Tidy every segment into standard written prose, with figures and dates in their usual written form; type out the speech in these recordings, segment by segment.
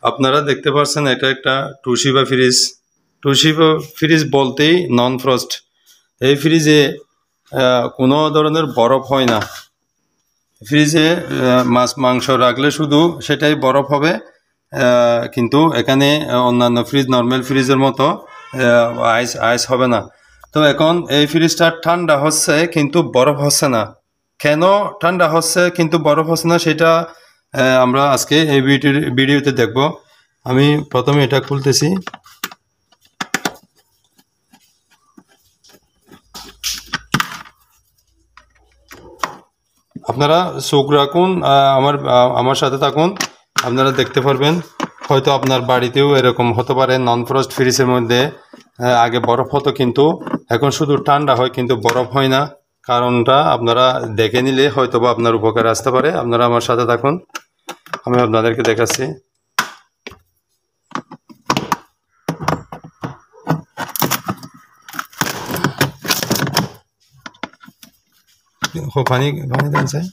আপনারা দেখতে পাচ্ছেন এটা একটা টুশিবা ফ্রিজ। টুশিবা ফ্রিজ বলতেই নন ফ্রস্ট। এই ফ্রিজে কোনো ধরনের বরফ হয় না। ফ্রিজে মাছ মাংস রাখলে শুধু সেটাই বরফ হবে, কিন্তু এখানে অন্যান্য ফ্রিজ নর্মাল ফ্রিজের মতো আইস হবে না। তো এখন এই ফ্রিজটা ঠান্ডা হচ্ছে কিন্তু বরফ হচ্ছে না। কেন ঠান্ডা হচ্ছে কিন্তু বরফ হচ্ছে না সেটা আমরা আজকে এই ভিডিওতে দেখব। আমি প্রথমে এটা খুলতেছি। আপনারা চোখ রাখুন, আমার সাথে থাকুন, আপনারা দেখতে পারবেন। হয়তো আপনার বাড়িতেও এরকম হতে পারে, নন ফ্রস্ট ফ্রিজের মধ্যে আগে বরফ হতো কিন্তু এখন শুধু ঠান্ডা হয় কিন্তু বরফ হয় না। কারণটা আপনারা দেখে নিলে হয়তো বা আপনার উপকারে আসতে পারে। আপনারা আমার সাথে থাকুন, আমি আপনাদেরকে দেখাচ্ছি। পানি দেন চাই,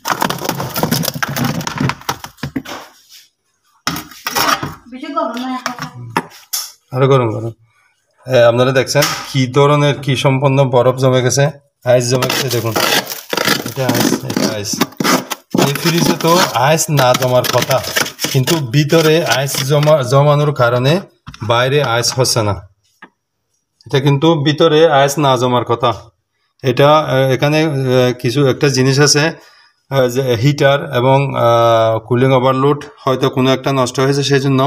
আরো গরম গরম। আপনারা দেখছেন কি ধরনের কি সম্পন্ন বরফ জমে গেছে, আইস জমে গেছে। দেখুন এটা আইস, এটা আইস। এই ফ্রিজে তো আইস না জমার কথা, কিন্তু ভিতরে আইস জমানোর কারণে বাইরে আইস হচ্ছে না। এটা কিন্তু ভিতরে আইস না জমার কথা। এটা এখানে কিছু একটা জিনিস আছে, যে হিটার এবং কুলিং ওভারলোড হয়তো কোনো একটা নষ্ট হয়েছে, সেই জন্য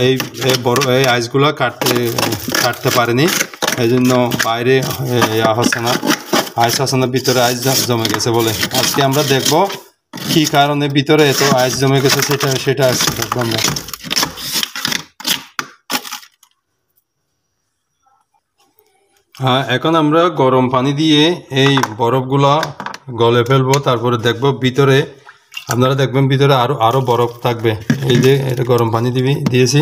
এই এই আইসগুলো কাটতে পারেনি, এই জন্য বাইরে হচ্ছে না, আইস হচ্ছে না, ভিতরে আইস জমে গেছে বলে। আজকে আমরা দেখব কি কারণে ভিতরে এত আইস জমে গেছে, সেটা আজকে দেখবো আমরা। এখন আমরা গরম পানি দিয়ে এই বরফগুলা গলে ফেলবো, তারপরে দেখব ভিতরে। আপনারা দেখবেন ভিতরে আরো বরফ থাকবে। এই যে এটা গরম পানি দিয়েছি।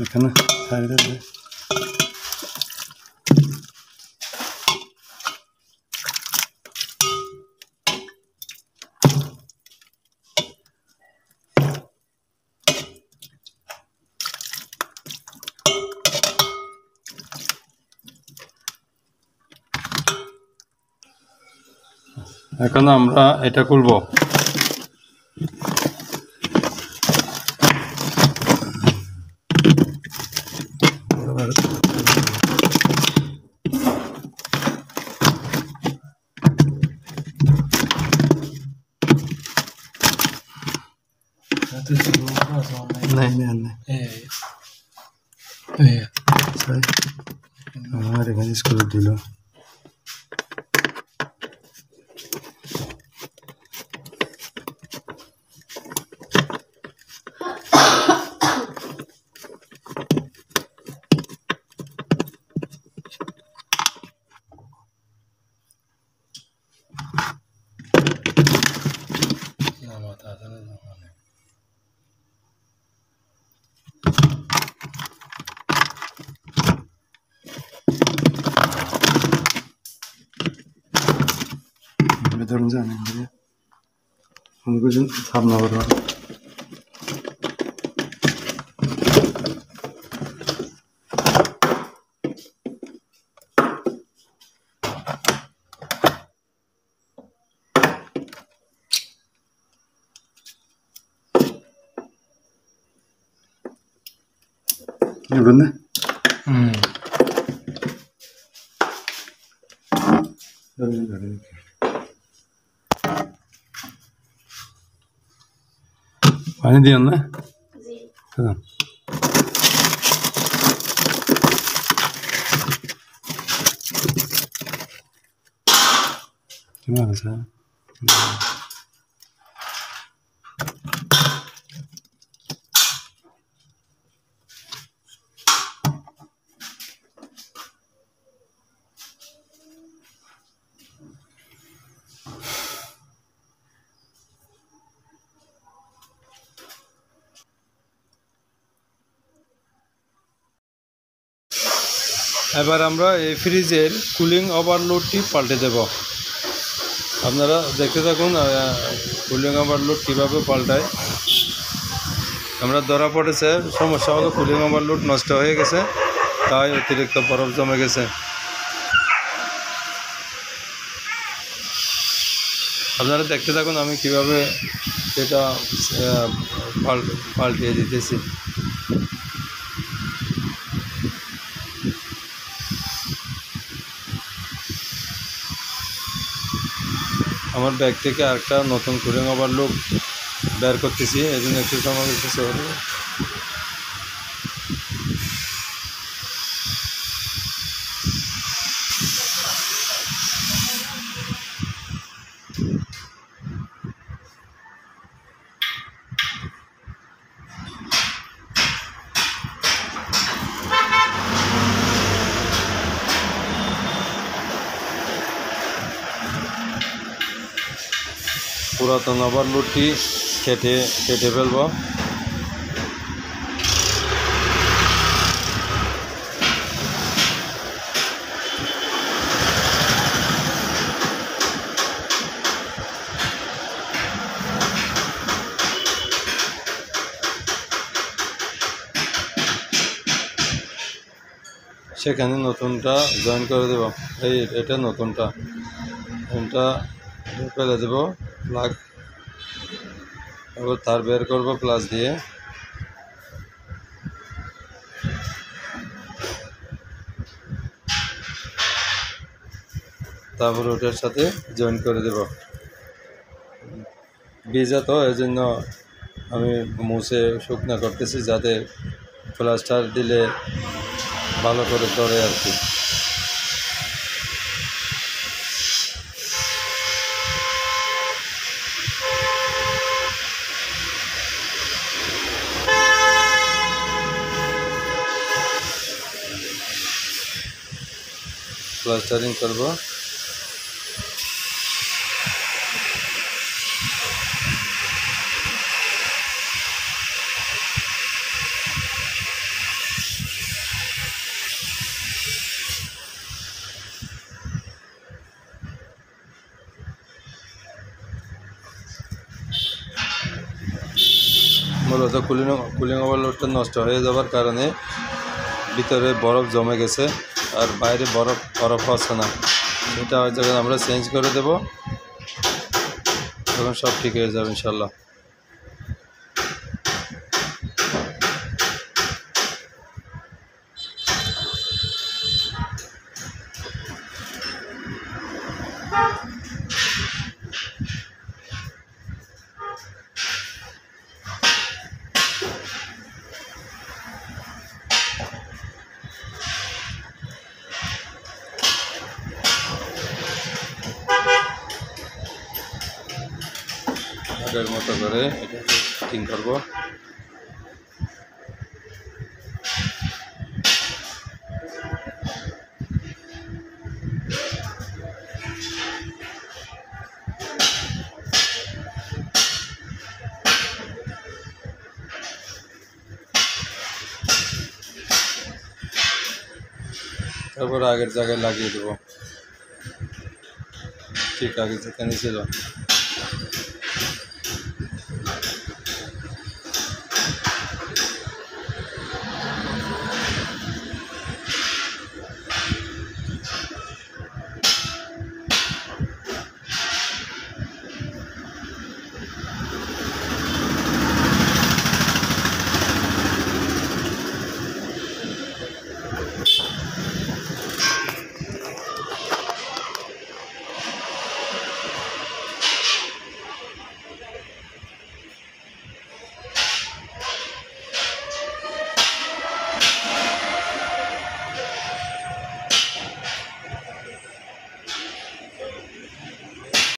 এখানে এখন আমরা এটা খুলবো। আমার এখানে স্কুল দিল। ধরুন জানেন সামনা করো। Bener? Paani diyorsun lan? Tamam. কেমন আছে? এবার আমরা এই ফ্রিজের কুলিং ওভারলোডটি পাল্টে দেব। আপনারা দেখতে থাকুন কুলিং ওভারলোড কীভাবে পাল্টায়। আমরা ধরা পড়েছে সমস্যা হলো কুলিং ওভারলোড নষ্ট হয়ে গেছে, তাই অতিরিক্ত বরফ জমে গেছে। আপনারা দেখতে থাকুন আমি কিভাবে সেটা পাল্টিয়ে দিতেছি। আমার ব্যাগ থেকে আরেকটা নতুন কুলিং ওভারলোড বের করতেছি, এই জন্য একটু সময় দিতেছে। পুরাতন ওভারলোডটি কেটে ফেলব। সেখানে নতুনটা জয়েন করে দেব। এটা নতুনটা ফেলে দেব প্লাগ, এবার তার বের করব প্লাস দিয়ে। তারপর ওটার সাথে জয়েন করে দেব। ভিজা তো এই জন্য আমি মুছে শুকনা করতেছি, যাতে প্লাস্টার দিলে ভালো করে ধরে আর কি। প্লাস্টারিং করব। মূলত কুলিং ওভারলোডটা নষ্ট হয়ে যাওয়ার কারণে ভিতরে বরফ জমে গেছে আর বাইরে বরফ হচ্ছে না। সেটা যখন আমরা চেঞ্জ করে দেব তখন সব ঠিক হয়ে যাবে ইনশাল্লাহ। আগের মতো করে এটা ফিটিং করব। তারপর আগের জায়গায় লাগিয়ে দেব, ঠিক আগে যেখানে ছিল।